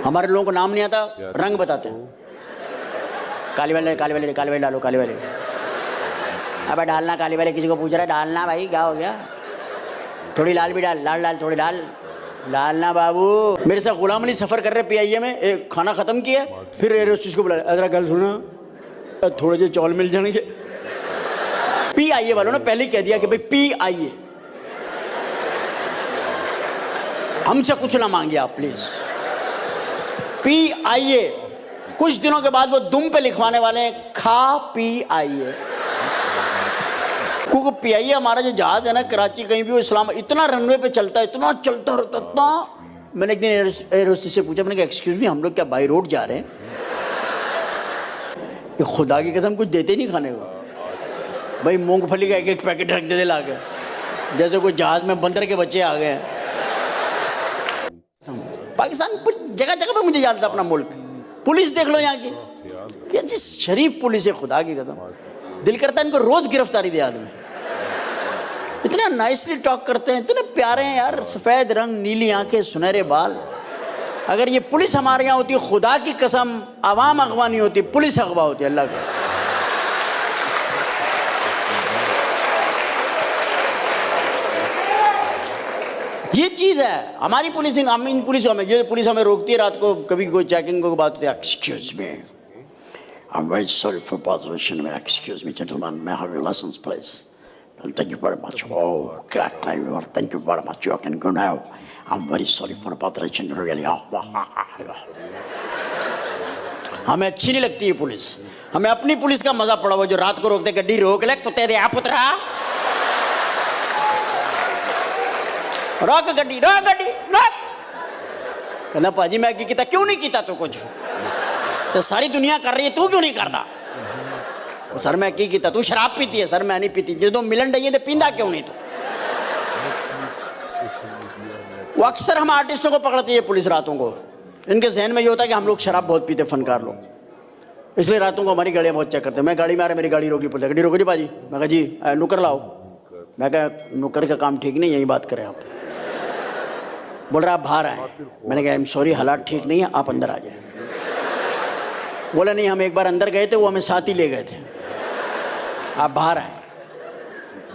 हमारे लोगों को नाम नहीं आता, रंग बताते हैं। काली वाले काली वाले काली वाले डालो, काली वाले। अबे डालना, काली वाले किसी को पूछ रहा है डालना, भाई क्या हो गया? थोड़ी लाल भी डाल, लाल डाल, थोड़ी लाल डालना बाबू। मेरे साथ गुलाम अली सफर कर रहे PIA में, एक खाना खत्म किया, फिर एयर होस्टेस को बुलाया, अदरा गल सुना, थोड़े से चौल मिल जाएंगे। PIA वालों ने पहले ही कह दिया कि भाई PIA, हमसे कुछ ना मांगिए आप प्लीज। PIA, कुछ दिनों के बाद वो दुम पे लिखवाने वाले हैं खा PIA, क्योंकि PIA हमारा जो जहाज है ना, कराची कहीं भी हो, इस्लाम इतना रनवे पे चलता है, इतना चलता रहता इतना। मैंने एक दिन एयर होस्टेस से पूछा, मैंने कहा एक्सक्यूज मी, हम लोग क्या बाई रोड जा रहे हैं? ये खुदा की कसम कुछ देते नहीं खाने को। भाई मूंगफली का एक एक पैकेट रख देते ला के, जैसे कोई जहाज में बंदर के बच्चे आ गए हैं। पाकिस्तान जगह जगह पे मुझे याद था अपना मुल्क। पुलिस देख लो यहाँ की, कैसी शरीफ पुलिस है, खुदा की कसम। दिल करता है इनको रोज गिरफ्तारी दे आदमी। इतना नाइसली टॉक करते हैं, इतने प्यारे हैं यार, सफेद रंग, नीली आंखें, सुनहरे बाल। अगर ये पुलिस हमारे यहाँ होती, खुदा की कसम आवाम अगवा नहीं होती, पुलिस अगवा होती। अल्लाह का ये चीज है हमारी पुलिस। हम इन पुलिस हमें, ये पुलिस हमें रोकती है रात को, कभी कोई चेकिंग को बात होती है, excuse me, I am very sorry for botheration में, excuse me gentleman, may I have your license please, thank you very much, oh great now, thank you very much, you can go now, I am very sorry for botheration really. हमें अच्छी नहीं लगती ये police. हमें अपनी police का मजा पड़ा हुआ, जो रात को रोकते, गड्डी रोक ले कुत्ते दे, आप उतरा, रोक गड्डी, रोक गड्डी, रोक। कहना पाजी मैं की किया, क्यों नहीं किया तू कुछ? तो सारी दुनिया कर रही है, तू क्यों नहीं करता? सर मैं की किया, तू शराब पीती है? सर मैं नहीं पीती। जो मिलन रही है तो पींदा क्यों नहीं तू? वो अक्सर हम आर्टिस्टों को पकड़ती है पुलिस रातों को। इनके जहन में ये होता है कि हम लोग शराब बहुत पीते, फनकार लोग, इसलिए रातों को हमारी गाड़ियाँ बहुत चेक करते हैं। मैं गाड़ी में आ रहा, मेरी गाड़ी रोकी, पुलिस गड्डी रोको जी पाजी। मैं कहा जी नुकर लाओ। मैं कहा नुकर का काम ठीक नहीं, यही बात करें आप। बोल रहा आप बाहर आए। मैंने कहा आई एम सॉरी, हालात ठीक नहीं है, आप अंदर आ जाए। बोला नहीं, हम एक बार अंदर गए थे, वो हमें साथ ही ले गए थे, आप बाहर आए।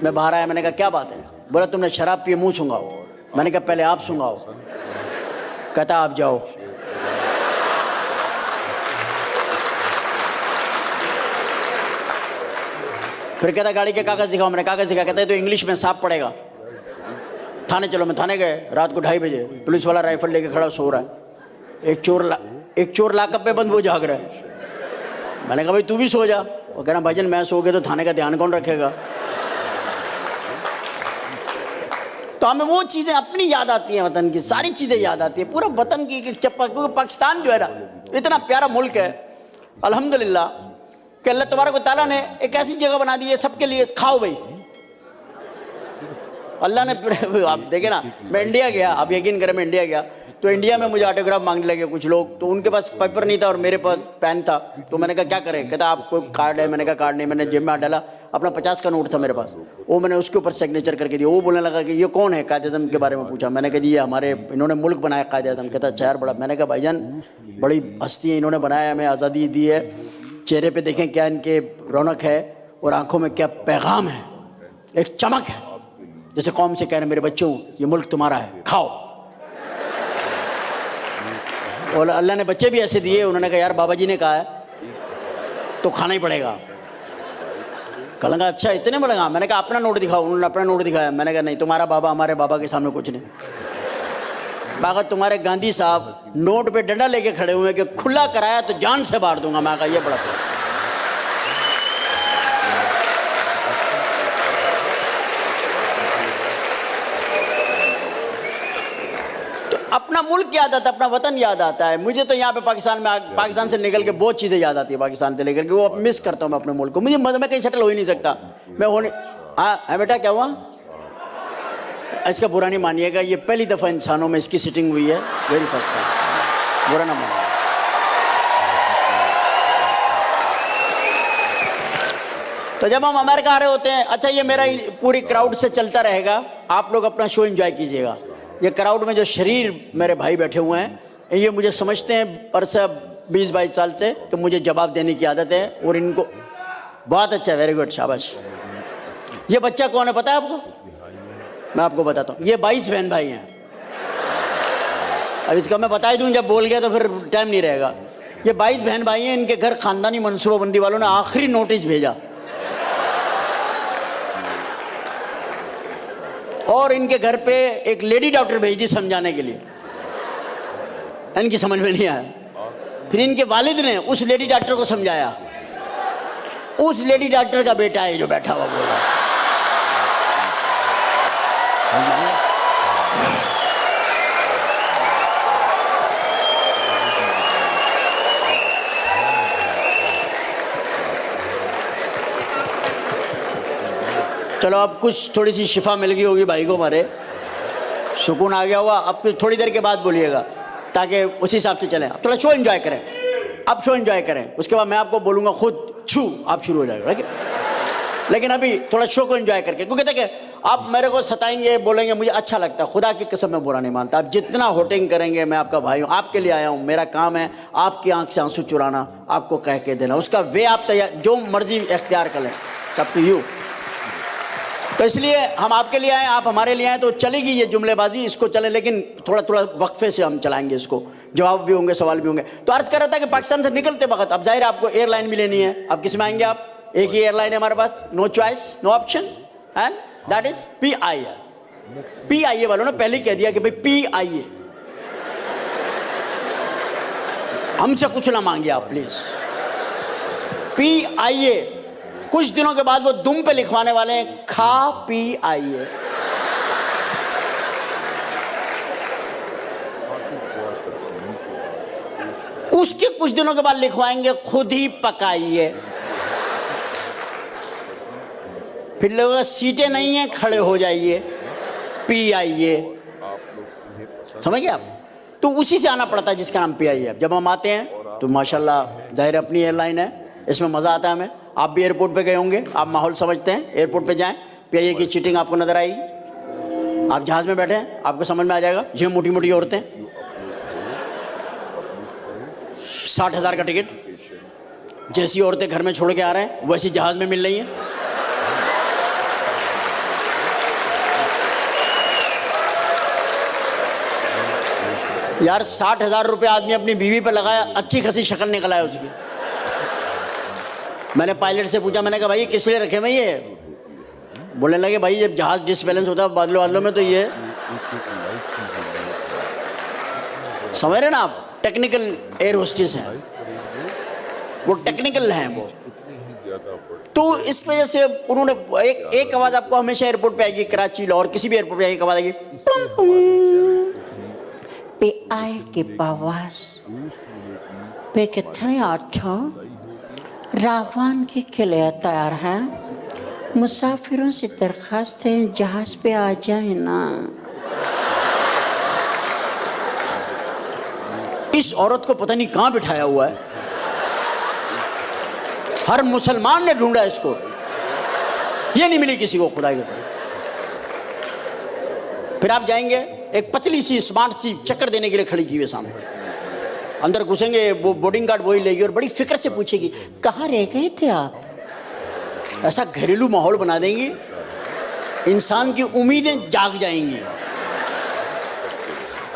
मैं बाहर आया, मैंने कहा क्या बात है? बोला तुमने शराब पिए, मुंह सूंघाओ। मैंने कहा पहले आप सूंघाओ। कहता आप जाओ। फिर कहता गाड़ी के कागज दिखाओ। मैंने कागज दिखा। कहता है तो इंग्लिश में साफ पड़ेगा। थाने चलो। मैं थाने गए रात को 2:30 बजे। पुलिस वाला राइफल लेके खड़ा सो रहा है। एक चोर लाकअप पे बंद, वो जाग रहा है। मैंने कहा भाई तू भी सो जा। वो कह रहा भाईजान मैं सो गया तो थाने का ध्यान कौन रखेगा? तो हमें वो चीजें अपनी याद आती हैं, वतन की सारी चीजें याद आती है, पूरा वतन की एक चप्पा। क्योंकि पाकिस्तान जो है ना, इतना प्यारा मुल्क है अल्हम्दुलिल्लाह कि अल्लाह तबारक व तआला ने एक ऐसी जगह बना दी है सबके लिए। खाओ भाई, अल्लाह ने। आप देखे ना, मैं इंडिया गया, आप यकीन करें, मैं इंडिया गया तो इंडिया में मुझे ऑटोग्राफ मांगने लगे कुछ लोग। तो उनके पास पेपर नहीं था और मेरे पास पेन था। तो मैंने कहा क्या करें? कहता आपको कार्ड है? मैंने कहा कार्ड नहीं। मैंने जेब में डाला, अपना 50 का नोट था मेरे पास, वो मैंने उसके ऊपर सिग्नेचर करके दिया। वो बोलने लगा कि ये कौन है? कायद-ए-आज़म के बारे में पूछा। मैंने कहा जी ये हमारे, इन्होंने मुल्क बनाया कायद-ए-आज़म। कहता अच्छा यार बड़ा। मैंने कहा भाईजान बड़ी हस्ती है, इन्होंने बनाया, हमें आज़ादी दी है, चेहरे पे देखें क्या इनके रौनक है और आंखों में क्या पैगाम है, एक चमक है, जैसे कौम से कह रहे मेरे बच्चों ये मुल्क तुम्हारा है, खाओ। और अल्लाह ने बच्चे भी ऐसे दिए। उन्होंने कहा यार बाबा जी ने कहा है तो खाना ही पड़ेगा। कहूँगा अच्छा इतने बढ़ेगा? मैंने कहा अपना नोट दिखाओ। उन्होंने अपना नोट दिखाया। मैंने कहा नहीं, तुम्हारा बाबा हमारे बाबा के सामने कुछ नहीं। बाबा तुम्हारे गांधी साहब नोट पे डंडा लेके खड़े हुए कि खुला कराया तो जान से मार दूंगा। मैं कहा ये बड़ा अपना मुल्क याद आता है, अपना वतन याद आता है। मुझे तो यहाँ पे पाकिस्तान से निकल के बहुत चीज़ें याद आती है। पाकिस्तान से लेकर के वो मिस करता हूँ मैं अपने मुल्क को। मुझे मज़े में कहीं सेटल हो ही नहीं सकता मैं। होने हाँ बेटा क्या हुआ? इसका बुरा नहीं मानिएगा, ये पहली दफ़ा इंसानों में इसकी सिटिंग हुई है, वेरी फर्स्ट टाइम, बुरा ना मानिए। तो जब हम अमेरिका आ रहे होते हैं, अच्छा ये मेरा पूरी क्राउड से चलता रहेगा, आप लोग अपना शो एंजॉय कीजिएगा। ये क्राउड में जो शरीर मेरे भाई बैठे हुए हैं ये मुझे समझते हैं परसा 20-22 साल से, तो मुझे जवाब देने की आदत है और इनको बहुत अच्छा, वेरी गुड, शाबाश। ये बच्चा कौन है पता है आपको? मैं आपको बताता हूँ, ये 22 बहन भाई हैं। अब इसका मैं बता ही दूँ, जब बोल गया तो फिर टाइम नहीं रहेगा। ये 22 बहन भाई हैं, इनके घर खानदानी मनसूबाबंदी वालों ने आखिरी नोटिस भेजा और इनके घर पे एक लेडी डॉक्टर भेज दी समझाने के लिए। इनकी समझ में नहीं आया। फिर इनके वालिद ने उस लेडी डॉक्टर को समझाया। उस लेडी डॉक्टर का बेटा है जो बैठा हुआ बोल रहा है। चलो अब कुछ थोड़ी सी शिफा मिल गई होगी भाई को, हमारे सुकून आ गया होगा। अब कुछ थोड़ी देर के बाद बोलिएगा ताकि उसी हिसाब से चलें। अब थोड़ा शो एंजॉय करें, अब शो एंजॉय करें, उसके बाद मैं आपको बोलूँगा खुद छू, आप शुरू हो जाएगा, ठीक है? लेकिन अभी थोड़ा शो को एंजॉय करके, क्योंकि देखिए आप मेरे को सताएंगे, बोलेंगे, मुझे अच्छा लगता है, खुदा की कसम मैं बुरा नहीं मानता। आप जितना होटिंग करेंगे, मैं आपका भाई हूँ, आपके लिए आया हूँ, मेरा काम है आपकी आंख से आंसू चुराना, आपको कह के देना, उसका वे आप तैयार जो मर्जी इख्तियार कर लें, अप टू यू। तो इसलिए हम आपके लिए आए, आप हमारे लिए आए, तो चलेगी ये जुमलेबाजी, इसको चले, लेकिन थोड़ा थोड़ा वक्फे से हम चलाएंगे इसको, जवाब भी होंगे, सवाल भी होंगे। तो अर्ज कर रहा था कि पाकिस्तान से निकलते वक्त अब जाहिर है आपको एयरलाइन भी लेनी है। अब किस में आएंगे आप? एक ही एयरलाइन है हमारे पास, no choice, no option, and that is PIA। PIA वालों ने पहले कह दिया कि भाई PIA, हमसे कुछ ना मांगिए आप प्लीज, PIA। कुछ दिनों के बाद वो दुम पे लिखवाने वाले हैं खा पी आइए। उसके कुछ दिनों के बाद लिखवाएंगे खुद ही पकाइए। फिर लोगों सीटें नहीं है, खड़े हो जाइए, पी आइए। समझ गए आप? तो उसी से आना पड़ता है जिसका नाम PIA है। जब हम आते हैं तो माशाल्लाह जाहिर अपनी एयरलाइन है, इसमें मज़ा आता है हमें। आप भी एयरपोर्ट पे गए होंगे, आप माहौल समझते हैं। एयरपोर्ट पे जाएं, PIA की चीटिंग आपको नजर आएगी। आप जहाज़ में बैठे हैं, आपको समझ में आ जाएगा। ये मोटी मोटी औरतें, 60,000 का टिकट, जैसी औरतें घर में छोड़ के आ रहे हैं वैसी जहाज़ में मिल रही हैं। यार 60,000 रुपये आदमी अपनी बीवी पे लगाया, अच्छी खासी शक्ल निकल आया उसकी। मैंने पायलट से पूछा, मैंने कहा भाई किस लिए रखे मैं ये? बोलने लगे भाई जब जहाज डिसबैलेंस होता है बादलों बादलों में तो ये, समझ रहे ना आप, टेक्निकल एयर होस्टेस हैं वो, टेक्निकल हैं वो। तो इस वजह से उन्होंने एक आवाज आपको हमेशा एयरपोर्ट पे आएगी, कराची, लाहौर, किसी भी एयरपोर्ट पे एक आवाज आएगी, PIA के पास पे कितने अच्छा रावान के किले तैयार हैं, मुसाफिरों से दरख्वास्त है जहाज पे आ जाए ना। इस औरत को पता नहीं कहां बिठाया हुआ है, हर मुसलमान ने ढूंढा इसको, ये नहीं मिली किसी को, खुदा की कसम। फिर आप जाएंगे, एक पतली सी स्मार्ट सी चक्कर देने के लिए खड़ी की हुई सामने, अंदर घुसेंगे, वो बोर्डिंग गार्ड वही लेगी और बड़ी फिक्र से पूछेगी कहाँ रह गए थे आप। ऐसा घरेलू माहौल बना देंगी, इंसान की उम्मीदें जाग जाएंगी।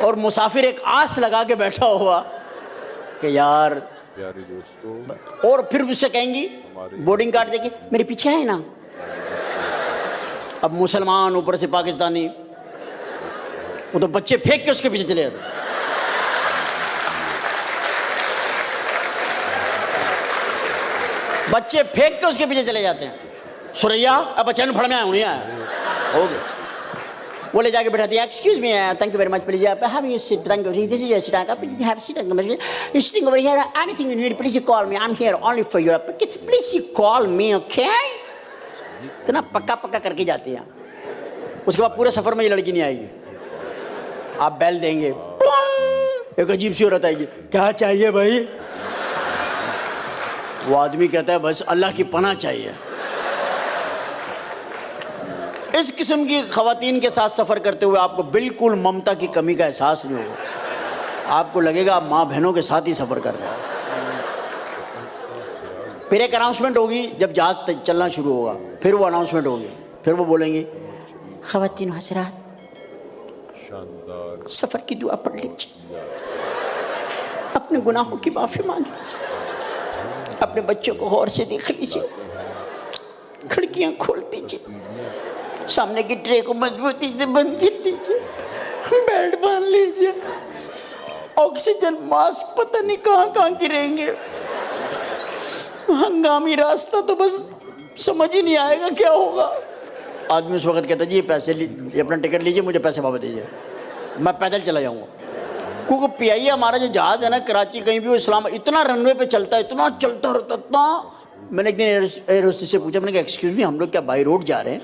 और मुसाफिर एक आस लगा के बैठा हुआ कि यार प्यारे दोस्तों, और फिर उससे कहेंगी, बोर्डिंग गार्ड देखिए मेरे पीछे है ना। अब मुसलमान ऊपर से पाकिस्तानी, वो तो बच्चे फेंक के उसके पीछे चले जाते। बच्चे फेंक के उसके पीछे चले जाते हैं। सुरैया अब बच्चे फड़ में आया हूँ, हो गया। वो ले जाके बैठाती है, excuse me, thank you very much, please have you seat, thank you, this is your seat, please have seat, sitting over here, anything you need please you call me, I am here only for you, please you call me, okay. इतना पक्का पक्का करके जाती है। उसके बाद पूरे सफर में ये लड़की नहीं आएगी। आप बेल देंगे, एक अजीब सी औरत आएगी, क्या चाहिए भाई? वो आदमी कहता है बस अल्लाह की पनाह चाहिए। इस किस्म की खवातीन के साथ सफ़र करते हुए आपको बिल्कुल ममता की कमी का एहसास नहीं होगा। आपको लगेगा आप माँ बहनों के साथ ही सफ़र कर रहे हैं। फिर एक अनाउंसमेंट होगी जब जहाज चलना शुरू होगा, फिर वो अनाउंसमेंट होगी, फिर वो बोलेंगी ख़वातीन हज़रात सफ़र की दुआ पढ़ लीजिए, अपने गुनाहों की माफ़ी मांग लीजिए, अपने बच्चों को गौर से देख लीजिए, खिड़कियाँ खोल दीजिए, सामने की ट्रे को मजबूती से बंद कर दीजिए, बेल्ट बांध लीजिए, ऑक्सीजन मास्क पता नहीं कहाँ कहाँ गिरेंगे, हंगामी रास्ता तो बस समझ ही नहीं आएगा क्या होगा। आदमी उस वक्त कहता जी ये पैसे ये अपना टिकट लीजिए, मुझे पैसे वापस दीजिए, मैं पैदल चला जाऊँगा। क्योंकि पीआईए हमारा जो जहाज़ है ना, कराची कहीं भी हो, इस्लाम इतना रनवे पे चलता है, इतना चलता रहता, इतना। मैंने एक दिन एयर होस्टेस से पूछा, मैंने कहा एक्सक्यूज़ मी, हम लोग क्या बाई रोड जा रहे हैं?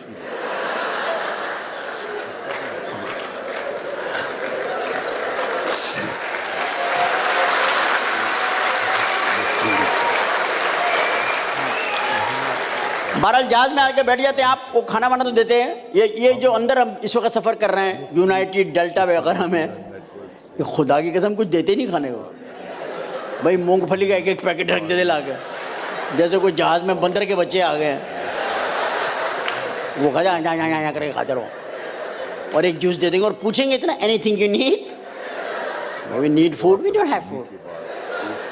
बहरहाल जहाज में आके बैठ जाते हैं, आपको खाना वाना तो देते हैं। ये जो अंदर हम इस वक्त सफ़र कर रहे हैं यूनाइटेड डेल्टा वगैरह में, ये खुदा की कसम कुछ देते नहीं खाने को। भाई मूंगफली का एक एक पैकेट रख देते ला के, जैसे कोई जहाज में बंदर के बच्चे आ गए हैं, वो खा जा करके खाते रहो। और एक जूस दे देंगे और पूछेंगे इतना anything you need, we need food, we don't have food,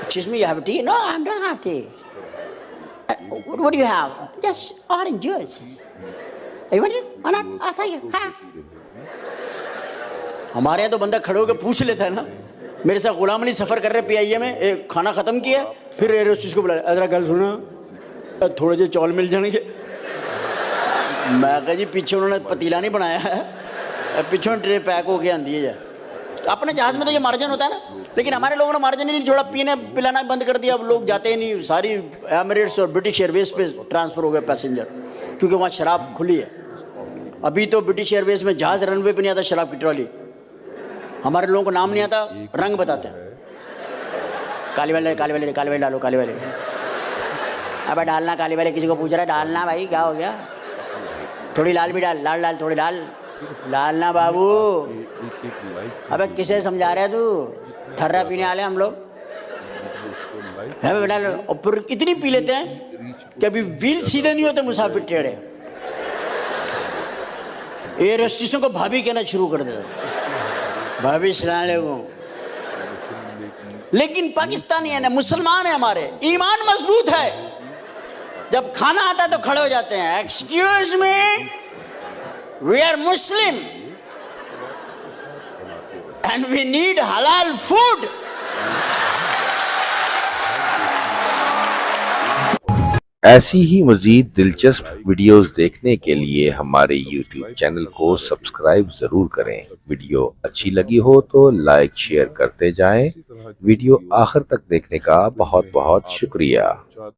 excuse me you have tea, no I don't have tea, what do you have? Just orange juice. You want it or not? Oh, thank you. हाँ। हमारे यहाँ तो बंदा खड़े होकर पूछ लेता है ना। मेरे साथ गुलाम अली सफ़र कर रहे पीआईए में, एक खाना ख़त्म किया, फिर एयर होस्टेस को बुलाया, अदरा गल सुना, थोड़े जे चौल मिल जाएंगे। मैं कहा जी पीछे उन्होंने पतीला नहीं बनाया है, पीछे ट्रे पैक होके आंदी है। अपने जहाज़ में तो ये मार्जिन होता है ना, लेकिन हमारे लोगों ने मार्जिन ही नहीं छोड़ा, पीने पिलाना बंद कर दिया। अब लोग जाते ही नहीं, सारी एमिरेट्स और ब्रिटिश एयरवेज पे ट्रांसफ़र हो गए पैसेंजर, क्योंकि वहाँ शराब खुली है। अभी तो ब्रिटिश एयरवेज में जहाज़ रनवे पे नहीं आता शराब की ट्रॉली, हमारे लोगों को नाम नहीं आता, रंग बताते हैं, काली वाले काली वाले काली वाले डालो काली वाले, अब डालना काली वाले, किसी को पूछ रहा है डालना, भाई क्या हो गया, थोड़ी लाल भी डाल, लाल डाल थोड़ी लाल डालना बाबू। अबे किसे समझा रहे तू, ठर्रा पीने वाले हम लोग डाल, और फिर इतनी पी लेते हैं कि अभी व्हील सीधे नहीं होते, मुसाफिर टेढ़े। एयर होस्टेसों को भाभी कहना शुरू कर देते, भाभी सलाम अलैकुम। लेकिन पाकिस्तानी है ना, मुसलमान है, हमारे ईमान मजबूत है, जब खाना आता है तो खड़े हो जाते हैं, excuse me we are Muslim and we need halal food. ऐसी ही मज़ीद दिलचस्प वीडियोस देखने के लिए हमारे YouTube चैनल को सब्सक्राइब ज़रूर करें। वीडियो अच्छी लगी हो तो लाइक शेयर करते जाएं। वीडियो आखिर तक देखने का बहुत बहुत शुक्रिया।